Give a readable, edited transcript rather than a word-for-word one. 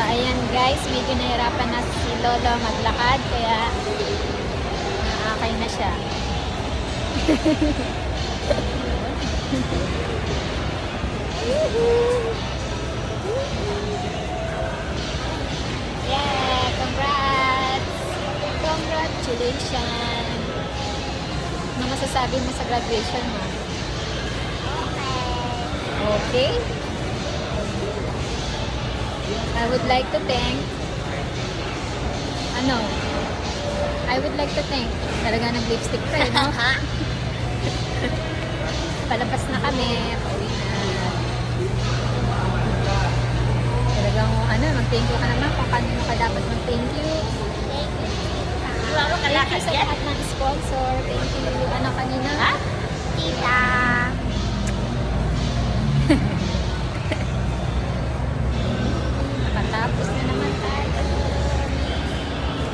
Ayan guys, medyo nahirapan na si Lolo maglakad, kaya nakakay na siya. Yeah, congrats! Congratulations! Ano masasabi mo sa graduation mo? Okay? I would like to thank talaga nag-lipstick pa no? Palabas na kami, pauwi na. Talagang mag-thank you ka naman kung kanino ka dapat mag-thank you. Thank you sa lahat ng sponsor. Thank you. Ano kanina? Tita.